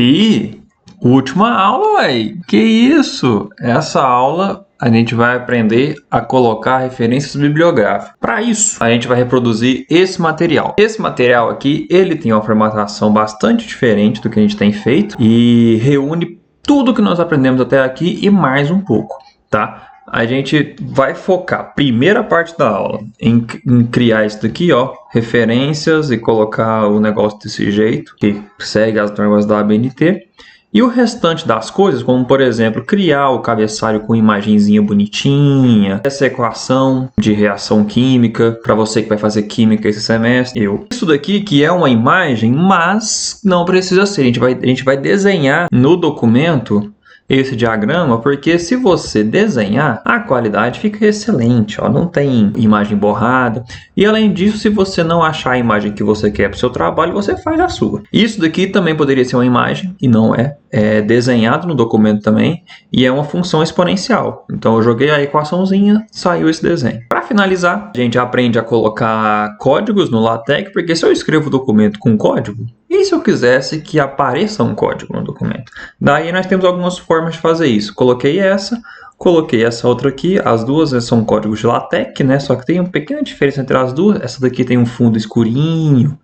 E última aula, ué. Que isso? Essa aula a gente vai aprender a colocar referências bibliográficas. Para isso, a gente vai reproduzir esse material. Esse material aqui, ele tem uma formatação bastante diferente do que a gente tem feito e reúne tudo que nós aprendemos até aqui e mais um pouco, tá? A gente vai focar, primeira parte da aula, em criar isso daqui, ó, referências e colocar o negócio desse jeito, que segue as normas da ABNT. E o restante das coisas, como por exemplo, criar o cabeçalho com imagenzinha bonitinha, essa equação de reação química, para você que vai fazer química esse semestre, Isso daqui que é uma imagem, mas não precisa ser, a gente vai desenhar no documento esse diagrama, porque se você desenhar, a qualidade fica excelente, ó, não tem imagem borrada. E além disso, se você não achar a imagem que você quer para o seu trabalho, você faz a sua. Isso daqui também poderia ser uma imagem, e não é. É desenhado no documento também, e é uma função exponencial. Então eu joguei a equaçãozinha, saiu esse desenho. Para finalizar, a gente aprende a colocar códigos no LaTeX, porque se eu escrevo o documento com código, e se eu quisesse que apareça um código no documento? Daí nós temos algumas formas de fazer isso. Coloquei essa outra aqui. As duas são códigos de LaTeX, né? Só que tem uma pequena diferença entre as duas. Essa daqui tem um fundo escurinho,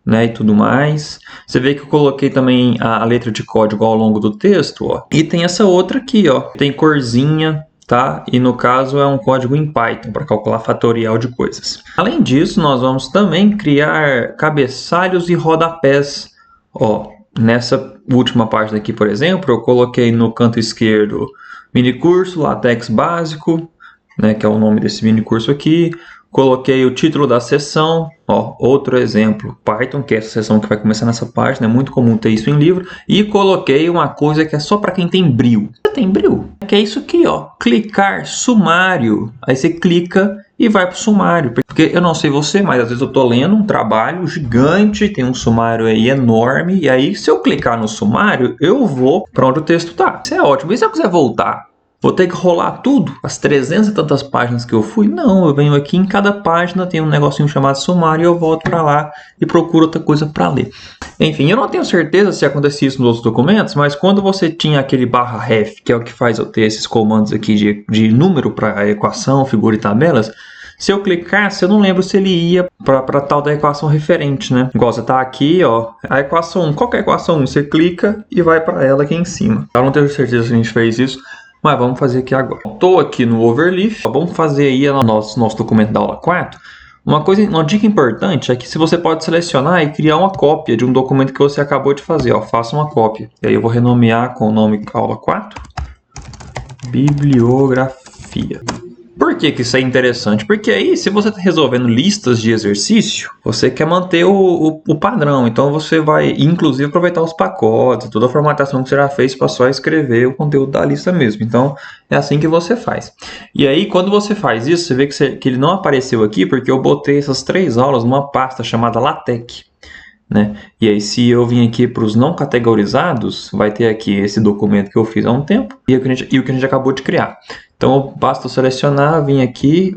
né? E tudo mais. Você vê que eu coloquei também a letra de código ao longo do texto, ó. E tem essa outra aqui, ó. Tem corzinha, tá? E no caso é um código em Python para calcular fatorial de coisas. Além disso, nós vamos também criar cabeçalhos e rodapés. Ó, nessa última página aqui, por exemplo, eu coloquei no canto esquerdo mini curso LaTeX básico, né, que é o nome desse mini curso aqui. Coloquei o título da sessão, ó, outro exemplo, Python, que é essa sessão que vai começar nessa página, é muito comum ter isso em livro. E coloquei uma coisa que é só para quem tem bril. Você tem bril? Que é isso aqui, ó, clicar sumário. Aí você clica e vai para o sumário. Porque eu não sei você, mas às vezes eu estou lendo um trabalho gigante, tem um sumário aí enorme, e aí se eu clicar no sumário, eu vou para onde o texto está. Isso é ótimo. E se eu quiser voltar? Vou ter que rolar tudo? As 300 e tantas páginas que eu fui? Não, eu venho aqui, em cada página tem um negocinho chamado sumário e eu volto para lá e procuro outra coisa para ler. Enfim, eu não tenho certeza se acontecia isso nos outros documentos, mas quando você tinha aquele /ref, que é o que faz eu ter esses comandos aqui de número para equação, figura e tabelas, se eu clicasse, eu não lembro se ele ia para tal da equação referente, né? Igual você tá aqui, ó, a equação 1, qual que é a equação 1? Você clica e vai para ela aqui em cima. Eu não tenho certeza se a gente fez isso, mas vamos fazer aqui agora. Estou aqui no Overleaf. Vamos fazer aí no nosso documento da aula 4. Uma dica importante é que se você pode selecionar e criar uma cópia de um documento que você acabou de fazer. Ó, faça uma cópia. E aí eu vou renomear com o nome aula 4. Bibliografia. Por que isso é interessante? Porque aí, se você está resolvendo listas de exercício, você quer manter o padrão. Então, você vai, inclusive, aproveitar os pacotes, toda a formatação que você já fez para só escrever o conteúdo da lista mesmo. Então, é assim que você faz. E aí, quando você faz isso, você vê que ele não apareceu aqui porque eu botei essas 3 aulas numa pasta chamada LaTeX. Né? E aí, se eu vim aqui para os não categorizados, vai ter aqui esse documento que eu fiz há um tempo e o que a gente acabou de criar. Então, basta eu selecionar, vim aqui,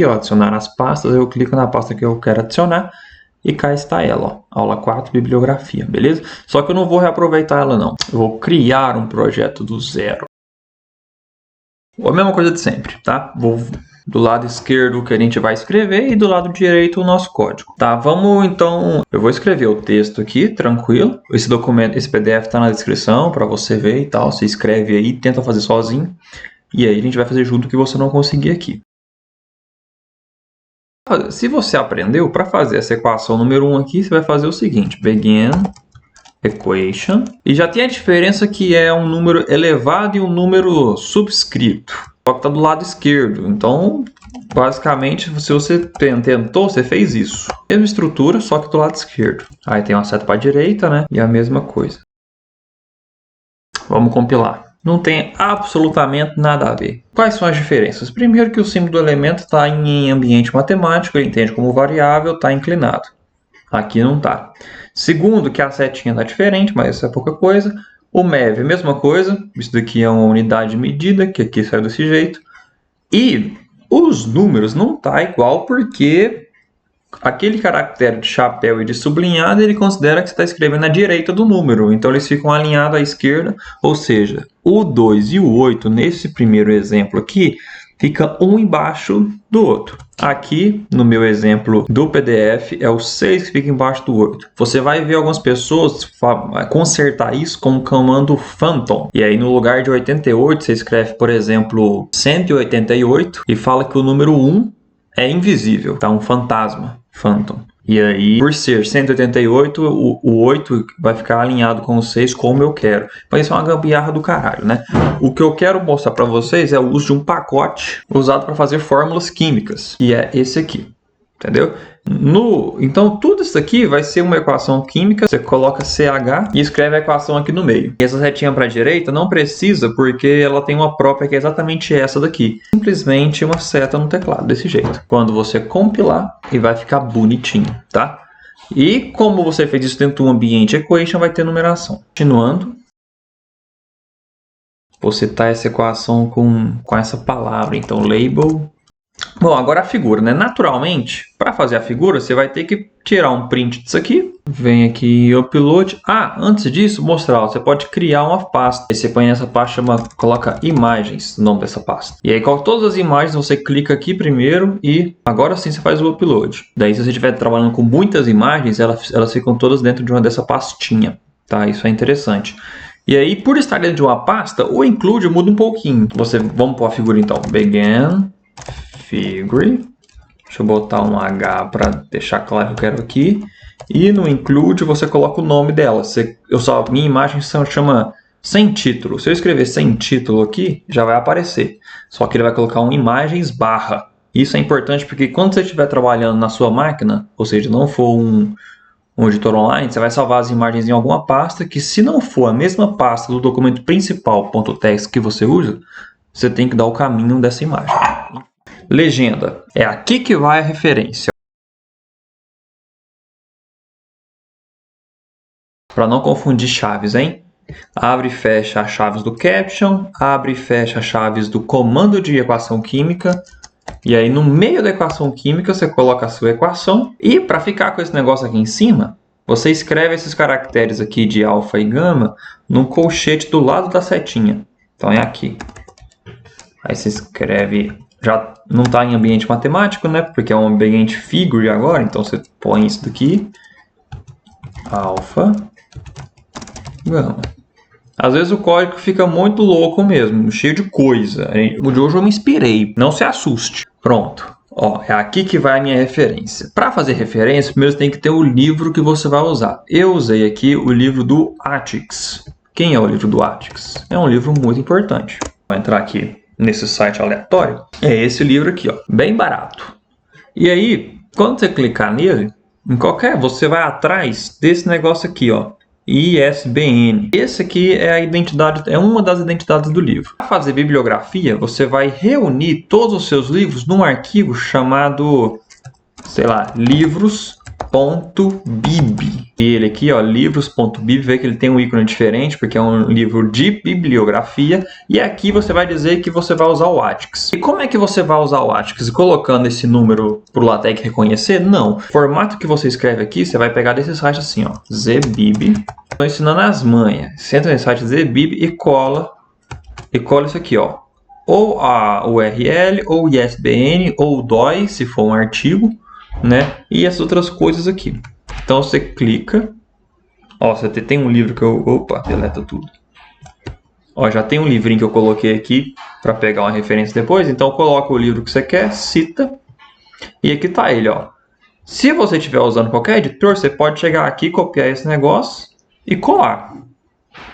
ó, adicionar as pastas, eu clico na pasta que eu quero adicionar e cá está ela, ó, aula 4, bibliografia, beleza? Só que eu não vou reaproveitar ela não, eu vou criar um projeto do zero. A mesma coisa de sempre, tá? Vou do lado esquerdo que a gente vai escrever e do lado direito o nosso código, tá? Vamos então, eu vou escrever o texto aqui, tranquilo. Esse documento, esse PDF está na descrição para você ver e tal. Você escreve aí, tenta fazer sozinho e aí a gente vai fazer junto o que você não conseguir aqui. Se você aprendeu, para fazer essa equação número 1 aqui, você vai fazer o seguinte: begin equation, e já tem a diferença que é um número elevado e um número subscrito. Só que está do lado esquerdo. Então, basicamente, se você tentou, você fez isso. Mesma estrutura, só que do lado esquerdo. Aí tem uma seta para a direita, né? E a mesma coisa. Vamos compilar. Não tem absolutamente nada a ver. Quais são as diferenças? Primeiro que o símbolo do elemento está em ambiente matemático, ele entende como variável, está inclinado. Aqui não está. Segundo, que a setinha está diferente, mas isso é pouca coisa. O MEV, a mesma coisa. Isso daqui é uma unidade de medida, que aqui saiu desse jeito. E os números não tá igual porque aquele caractere de chapéu e de sublinhado, ele considera que você está escrevendo à direita do número. Então, eles ficam alinhados à esquerda, ou seja, o 2 e o 8, nesse primeiro exemplo aqui, fica um embaixo do outro. Aqui, no meu exemplo do PDF, é o 6 que fica embaixo do 8. Você vai ver algumas pessoas consertar isso com o comando Phantom. E aí, no lugar de 88, você escreve, por exemplo, 188 e fala que o número 1 é invisível, tá? Um fantasma, Phantom. E aí, por ser 188, o 8 vai ficar alinhado com o 6 como eu quero. Então isso é uma gambiarra do caralho, né? O que eu quero mostrar para vocês é o uso de um pacote usado para fazer fórmulas químicas, que é esse aqui, entendeu? Então tudo isso aqui vai ser uma equação química, você coloca CH e escreve a equação aqui no meio. E essa setinha para a direita não precisa porque ela tem uma própria que é exatamente essa daqui. Simplesmente uma seta no teclado, desse jeito. Quando você compilar, e vai ficar bonitinho, tá? E como você fez isso dentro do ambiente equation, vai ter numeração. Continuando. Vou citar essa equação com essa palavra, então label. Bom, agora a figura, né? Naturalmente, para fazer a figura, você vai ter que tirar um print disso aqui. Vem aqui em Upload. Ah, antes disso, mostrar, ó, você pode criar uma pasta. Aí você põe nessa pasta, coloca imagens, o nome dessa pasta. E aí, com todas as imagens, você clica aqui primeiro e agora sim você faz o upload. Daí, se você estiver trabalhando com muitas imagens, elas ficam todas dentro de uma dessa pastinha, tá? Isso é interessante. E aí, por estar dentro de uma pasta, o include muda um pouquinho. Vamos pôr a figura então. Begin figure. Deixa eu botar um H para deixar claro que eu quero aqui. E no include você coloca o nome dela. Minha imagem se chama sem título. Se eu escrever sem título aqui, já vai aparecer. Só que ele vai colocar um imagens barra. Isso é importante porque quando você estiver trabalhando na sua máquina, ou seja, não for um editor online, você vai salvar as imagens em alguma pasta que, se não for a mesma pasta do documento principal .txt que você usa, você tem que dar o caminho dessa imagem. Legenda. É aqui que vai a referência. Para não confundir chaves, hein? Abre e fecha as chaves do caption, abre e fecha as chaves do comando de equação química. E aí, no meio da equação química, você coloca a sua equação. E para ficar com esse negócio aqui em cima, você escreve esses caracteres aqui de alfa e gama no colchete do lado da setinha. Então, é aqui. Aí você escreve... Já não está em ambiente matemático, né? Porque é um ambiente figure agora. Então, você põe isso daqui. Alfa, gama. Às vezes o código fica muito louco mesmo, cheio de coisa. O de hoje eu me inspirei, não se assuste. Pronto. Ó, é aqui que vai a minha referência. Para fazer referência, primeiro você tem que ter o livro que você vai usar. Eu usei aqui o livro do Atix. Quem é o livro do Atix? É um livro muito importante. Vou entrar aqui nesse site aleatório. É esse livro aqui, ó, bem barato. E aí, quando você clicar nele, você vai atrás desse negócio aqui, ó, ISBN. Esse aqui é a identidade, é uma das identidades do livro. Para fazer bibliografia, você vai reunir todos os seus livros num arquivo chamado, sei lá, livros.bib. E ele aqui, ó, livros.bib, vê que ele tem um ícone diferente, porque é um livro de bibliografia. E aqui você vai dizer que você vai usar o Atix. E como é que você vai usar o Atix? Colocando esse número para o LaTeX reconhecer? Não. O formato que você escreve aqui, você vai pegar desse site assim, ó, zbib. Estou ensinando as manhas. Você entra nesse site zbib e cola isso aqui, ó. Ou a URL, ou ISBN, ou o DOI, se for um artigo, né? E essas outras coisas aqui. Então você clica. Ó, você tem um livro que eu... Opa, deleta tudo. Ó, já tem um livrinho que eu coloquei aqui para pegar uma referência depois. Então coloca o livro que você quer, cita. E aqui tá ele, ó. Se você estiver usando qualquer editor, você pode chegar aqui, copiar esse negócio e colar.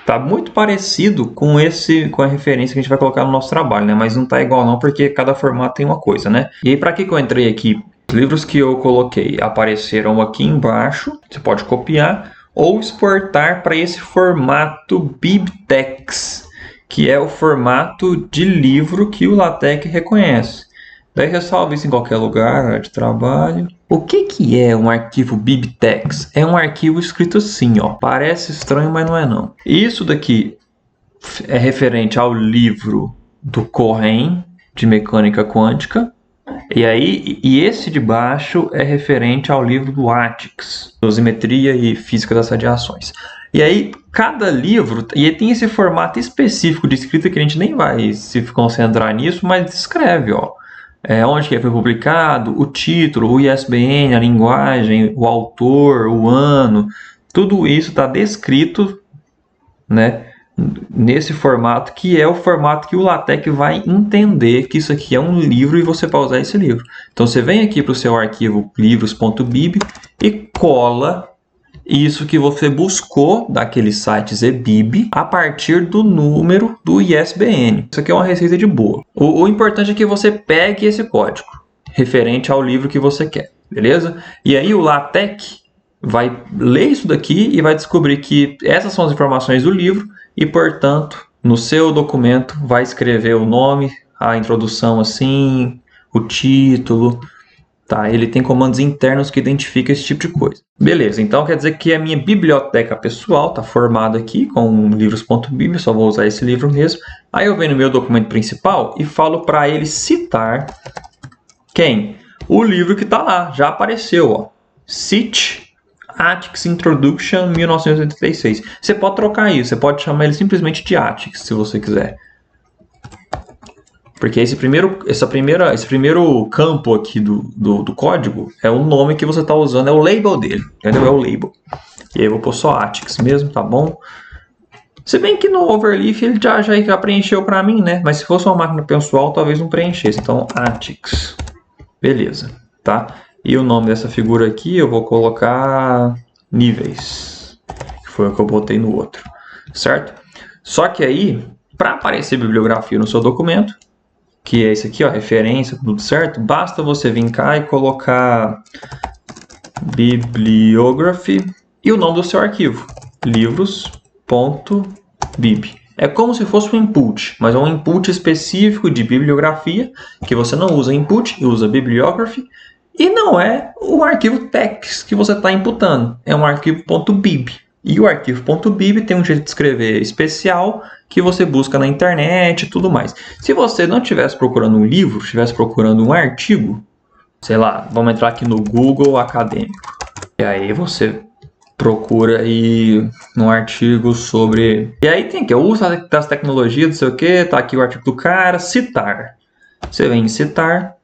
Tá muito parecido com a referência que a gente vai colocar no nosso trabalho, né? Mas não tá igual não, porque cada formato tem uma coisa, né? E aí, para que eu entrei aqui? Os livros que eu coloquei apareceram aqui embaixo. Você pode copiar ou exportar para esse formato BibTeX, que é o formato de livro que o LaTeX reconhece. Daí você salva isso em qualquer lugar de trabalho. O que é um arquivo BibTeX? É um arquivo escrito assim, ó. Parece estranho, mas não é não. Isso daqui é referente ao livro do Cohen de mecânica quântica. E esse de baixo é referente ao livro do Atix, Dosimetria e Física das Radiações. E aí, cada livro, e tem esse formato específico de escrita que a gente nem vai se concentrar nisso, mas descreve, ó. Onde que foi publicado, o título, o ISBN, a linguagem, o autor, o ano, tudo isso está descrito, né, nesse formato, que é o formato que o LaTeX vai entender que isso aqui é um livro e você vai usar esse livro. Então você vem aqui para o seu arquivo livros.bib e cola isso que você buscou daquele site Zbib a partir do número do ISBN. Isso aqui é uma receita de bolo. O importante é que você pegue esse código referente ao livro que você quer, beleza? E aí o LaTeX vai ler isso daqui e vai descobrir que essas são as informações do livro e, portanto, no seu documento vai escrever o nome, a introdução assim, o título. Tá, ele tem comandos internos que identificam esse tipo de coisa. Beleza, então quer dizer que a minha biblioteca pessoal está formada aqui com livros.bib, só vou usar esse livro mesmo. Aí eu venho no meu documento principal e falo para ele citar quem? O livro que está lá, já apareceu, ó. Cite Atix Introduction 1986. Você pode trocar isso, você pode chamar ele simplesmente de Atix, se você quiser. Porque esse primeiro campo aqui do código é o nome que você está usando, é o label dele, entendeu? É o label. E aí eu vou pôr só Atix mesmo, tá bom? Se bem que no Overleaf ele já preencheu para mim, né? Mas se fosse uma máquina pessoal, talvez não preenchesse. Então, Atix. Beleza, tá? E o nome dessa figura aqui eu vou colocar níveis, que foi o que eu botei no outro, certo? Só que aí, para aparecer bibliografia no seu documento, que é esse aqui, ó, referência, tudo certo, basta você vir cá e colocar bibliography e o nome do seu arquivo, livros.bib. É como se fosse um input, mas é um input específico de bibliografia, que você não usa input e usa bibliography, e não é o arquivo text que você está imputando, é um arquivo .bib. E o arquivo .bib tem um jeito de escrever especial que você busca na internet e tudo mais. Se você não estivesse procurando um livro, estivesse procurando um artigo, sei lá, vamos entrar aqui no Google Acadêmico. E aí você procura aí um artigo sobre... E aí tem aqui, o uso das tecnologias, não sei o que, tá aqui o artigo do cara, citar. Você vem em citar,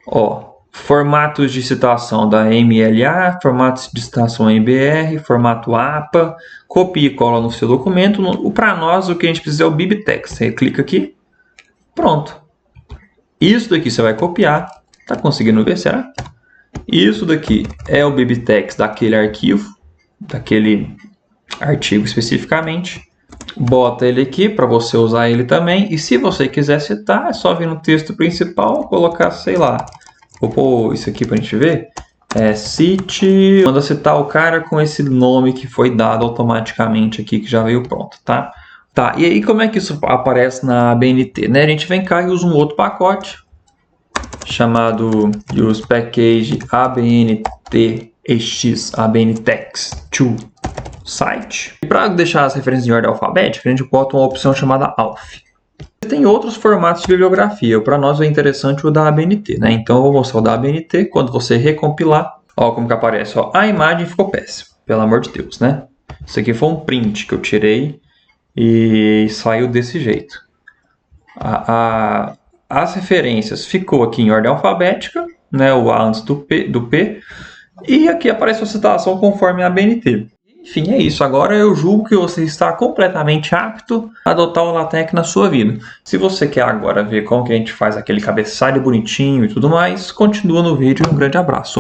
ó. Formatos de citação da MLA, formatos de citação MBR, formato APA, copia e cola no seu documento. Para nós, o que a gente precisa é o BibTeX. Você clica aqui, pronto. Isso daqui você vai copiar. Tá conseguindo ver, será? Isso daqui é o BibTeX daquele arquivo, daquele artigo especificamente. Bota ele aqui para você usar ele também. E se você quiser citar, é só vir no texto principal, colocar, sei lá, vou pôr isso aqui para a gente ver. Cite, manda citar o cara com esse nome que foi dado automaticamente aqui, que já veio pronto, tá? Tá, e aí como é que isso aparece na ABNT, né? A gente vem cá e usa um outro pacote chamado use package ABNTEX, ABNTEX to site. E para deixar as referências em ordem alfabética, a gente bota uma opção chamada ALF. Tem outros formatos de bibliografia, para nós é interessante o da ABNT, né? Então eu vou mostrar o da ABNT, quando você recompilar, ó como que aparece, ó, a imagem ficou péssima, pelo amor de Deus, né? Isso aqui foi um print que eu tirei e saiu desse jeito. As referências ficou aqui em ordem alfabética, né? O A antes do P, e aqui aparece a citação conforme a ABNT. Enfim, é isso. Agora eu julgo que você está completamente apto a adotar o LaTeX na sua vida. Se você quer agora ver como que a gente faz aquele cabeçalho bonitinho e tudo mais, continua no vídeo. Um grande abraço.